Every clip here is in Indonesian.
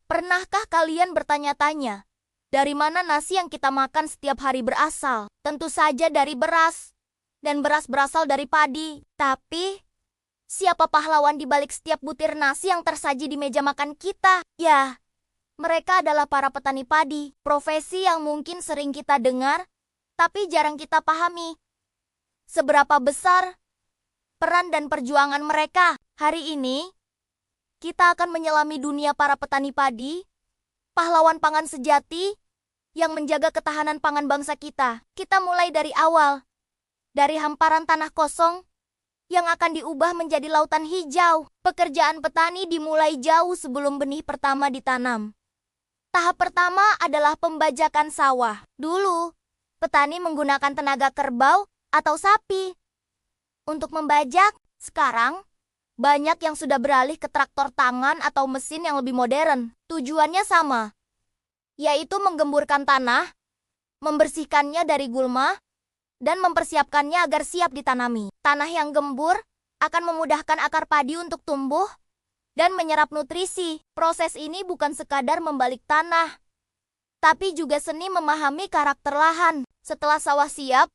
Pernahkah kalian bertanya-tanya, dari mana nasi yang kita makan setiap hari berasal? Tentu saja dari beras. Dan beras berasal dari padi. Tapi, siapa pahlawan di balik setiap butir nasi yang tersaji di meja makan kita? Ya, mereka adalah para petani padi. Profesi yang mungkin sering kita dengar, tapi jarang kita pahami. Seberapa besar peran dan perjuangan mereka? Hari ini, kita akan menyelami dunia para petani padi, pahlawan pangan sejati, yang menjaga ketahanan pangan bangsa kita. Kita mulai dari awal, dari hamparan tanah kosong, yang akan diubah menjadi lautan hijau. Pekerjaan petani dimulai jauh sebelum benih pertama ditanam. Tahap pertama adalah pembajakan sawah. Dulu, petani menggunakan tenaga kerbau atau sapi untuk membajak. Sekarang, banyak yang sudah beralih ke traktor tangan atau mesin yang lebih modern. Tujuannya sama, yaitu menggemburkan tanah, membersihkannya dari gulma, dan mempersiapkannya agar siap ditanami. Tanah yang gembur akan memudahkan akar padi untuk tumbuh dan menyerap nutrisi. Proses ini bukan sekadar membalik tanah, tapi juga seni memahami karakter lahan. Setelah sawah siap,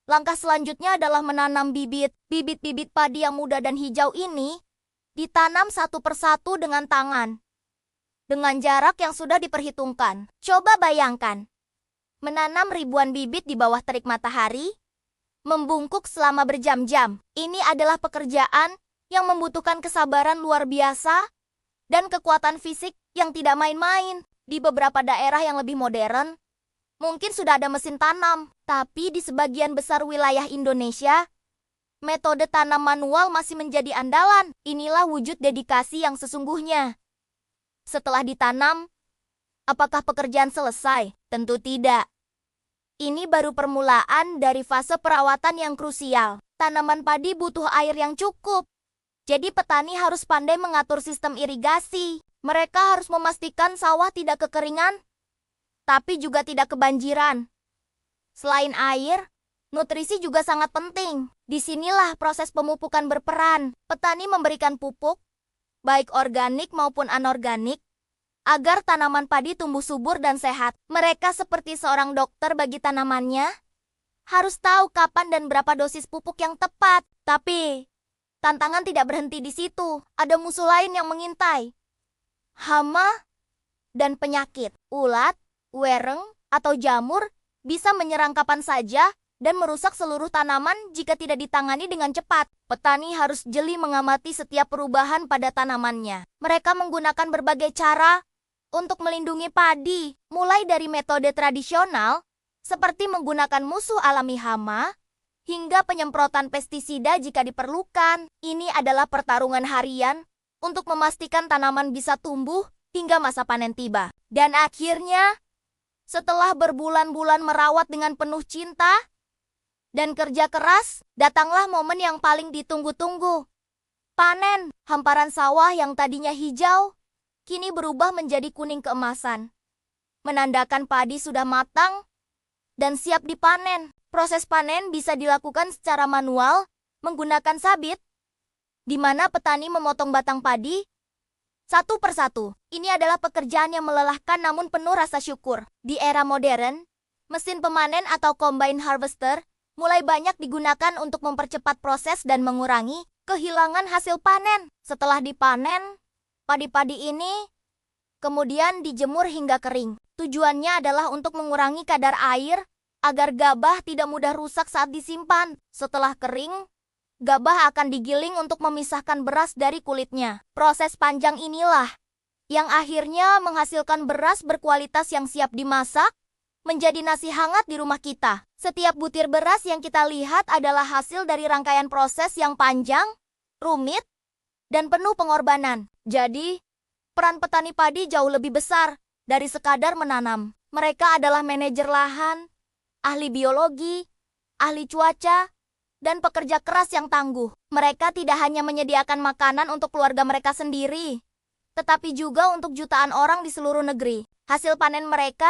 langkah selanjutnya adalah menanam bibit. Bibit-bibit padi yang muda dan hijau ini ditanam satu persatu dengan tangan, dengan jarak yang sudah diperhitungkan. Coba bayangkan, menanam ribuan bibit di bawah terik matahari, membungkuk selama berjam-jam. Ini adalah pekerjaan yang membutuhkan kesabaran luar biasa dan kekuatan fisik yang tidak main-main. Di beberapa daerah yang lebih modern, mungkin sudah ada mesin tanam, tapi di sebagian besar wilayah Indonesia, metode tanam manual masih menjadi andalan. Inilah wujud dedikasi yang sesungguhnya. Setelah ditanam, apakah pekerjaan selesai? Tentu tidak. Ini baru permulaan dari fase perawatan yang krusial. Tanaman padi butuh air yang cukup. Jadi petani harus pandai mengatur sistem irigasi. Mereka harus memastikan sawah tidak kekeringan, tapi juga tidak kebanjiran. Selain air, nutrisi juga sangat penting. Disinilah proses pemupukan berperan. Petani memberikan pupuk, baik organik maupun anorganik, agar tanaman padi tumbuh subur dan sehat. Mereka seperti seorang dokter bagi tanamannya, harus tahu kapan dan berapa dosis pupuk yang tepat. Tapi, tantangan tidak berhenti di situ. Ada musuh lain yang mengintai. Hama dan penyakit. Ulat, wereng, atau jamur bisa menyerang kapan saja dan merusak seluruh tanaman jika tidak ditangani dengan cepat. Petani harus jeli mengamati setiap perubahan pada tanamannya. Mereka menggunakan berbagai cara untuk melindungi padi, mulai dari metode tradisional, seperti menggunakan musuh alami hama, hingga penyemprotan pestisida jika diperlukan. Ini adalah pertarungan harian untuk memastikan tanaman bisa tumbuh hingga masa panen tiba. Dan akhirnya, setelah berbulan-bulan merawat dengan penuh cinta dan kerja keras, datanglah momen yang paling ditunggu-tunggu. Panen. Hamparan sawah yang tadinya hijau, kini berubah menjadi kuning keemasan, menandakan padi sudah matang dan siap dipanen. Proses panen bisa dilakukan secara manual, menggunakan sabit, di mana petani memotong batang padi satu persatu. Ini adalah pekerjaan yang melelahkan namun penuh rasa syukur. Di era modern, mesin pemanen atau combine harvester mulai banyak digunakan untuk mempercepat proses dan mengurangi kehilangan hasil panen. Setelah dipanen, padi-padi ini kemudian dijemur hingga kering. Tujuannya adalah untuk mengurangi kadar air agar gabah tidak mudah rusak saat disimpan. Setelah kering, gabah akan digiling untuk memisahkan beras dari kulitnya. Proses panjang inilah yang akhirnya menghasilkan beras berkualitas yang siap dimasak menjadi nasi hangat di rumah kita. Setiap butir beras yang kita lihat adalah hasil dari rangkaian proses yang panjang, rumit, dan penuh pengorbanan. Jadi, peran petani padi jauh lebih besar dari sekadar menanam. Mereka adalah manajer lahan, ahli biologi, ahli cuaca, dan pekerja keras yang tangguh. Mereka tidak hanya menyediakan makanan untuk keluarga mereka sendiri, tetapi juga untuk jutaan orang di seluruh negeri. Hasil panen mereka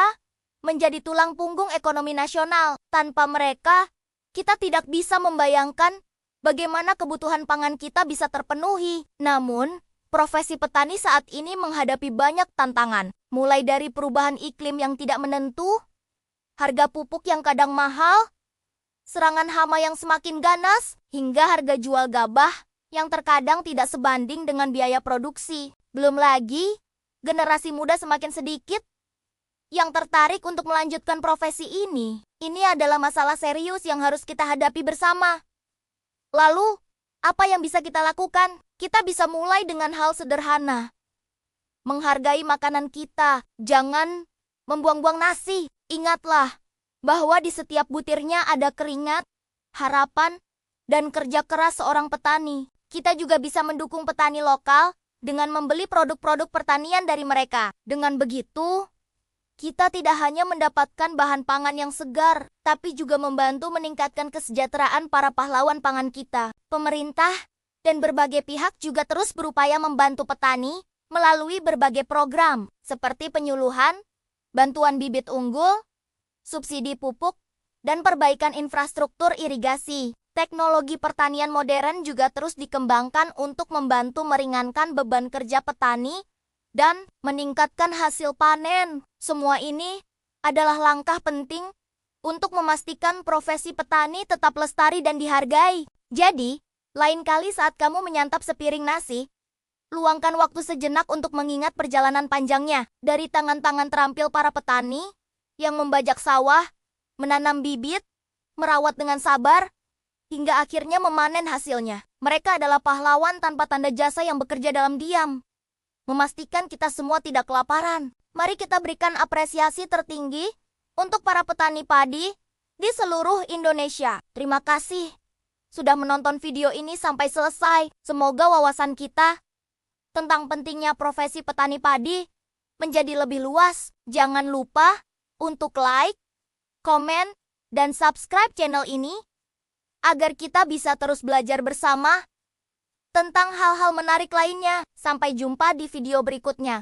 menjadi tulang punggung ekonomi nasional. Tanpa mereka, kita tidak bisa membayangkan bagaimana kebutuhan pangan kita bisa terpenuhi. Namun, Profesi petani saat ini menghadapi banyak tantangan, mulai dari perubahan iklim yang tidak menentu, harga pupuk yang kadang mahal, serangan hama yang semakin ganas, hingga harga jual gabah yang terkadang tidak sebanding dengan biaya produksi. Belum lagi, generasi muda semakin sedikit yang tertarik untuk melanjutkan profesi ini. Ini adalah masalah serius yang harus kita hadapi bersama. Lalu, apa yang bisa kita lakukan? Kita bisa mulai dengan hal sederhana. Menghargai makanan kita, jangan membuang-buang nasi. Ingatlah bahwa di setiap butirnya ada keringat, harapan, dan kerja keras seorang petani. Kita juga bisa mendukung petani lokal dengan membeli produk-produk pertanian dari mereka. Dengan begitu, kita tidak hanya mendapatkan bahan pangan yang segar, tapi juga membantu meningkatkan kesejahteraan para pahlawan pangan kita. Pemerintah dan berbagai pihak juga terus berupaya membantu petani melalui berbagai program, seperti penyuluhan, bantuan bibit unggul, subsidi pupuk, dan perbaikan infrastruktur irigasi. Teknologi pertanian modern juga terus dikembangkan untuk membantu meringankan beban kerja petani dan meningkatkan hasil panen. Semua ini adalah langkah penting untuk memastikan profesi petani tetap lestari dan dihargai. Jadi, lain kali saat kamu menyantap sepiring nasi, luangkan waktu sejenak untuk mengingat perjalanan panjangnya dari tangan-tangan terampil para petani yang membajak sawah, menanam bibit, merawat dengan sabar, hingga akhirnya memanen hasilnya. Mereka adalah pahlawan tanpa tanda jasa yang bekerja dalam diam, memastikan kita semua tidak kelaparan. Mari kita berikan apresiasi tertinggi untuk para petani padi di seluruh Indonesia. Terima kasih sudah menonton video ini sampai selesai. Semoga wawasan kita tentang pentingnya profesi petani padi menjadi lebih luas. Jangan lupa untuk like, komen, dan subscribe channel ini agar kita bisa terus belajar bersama tentang hal-hal menarik lainnya. Sampai jumpa di video berikutnya.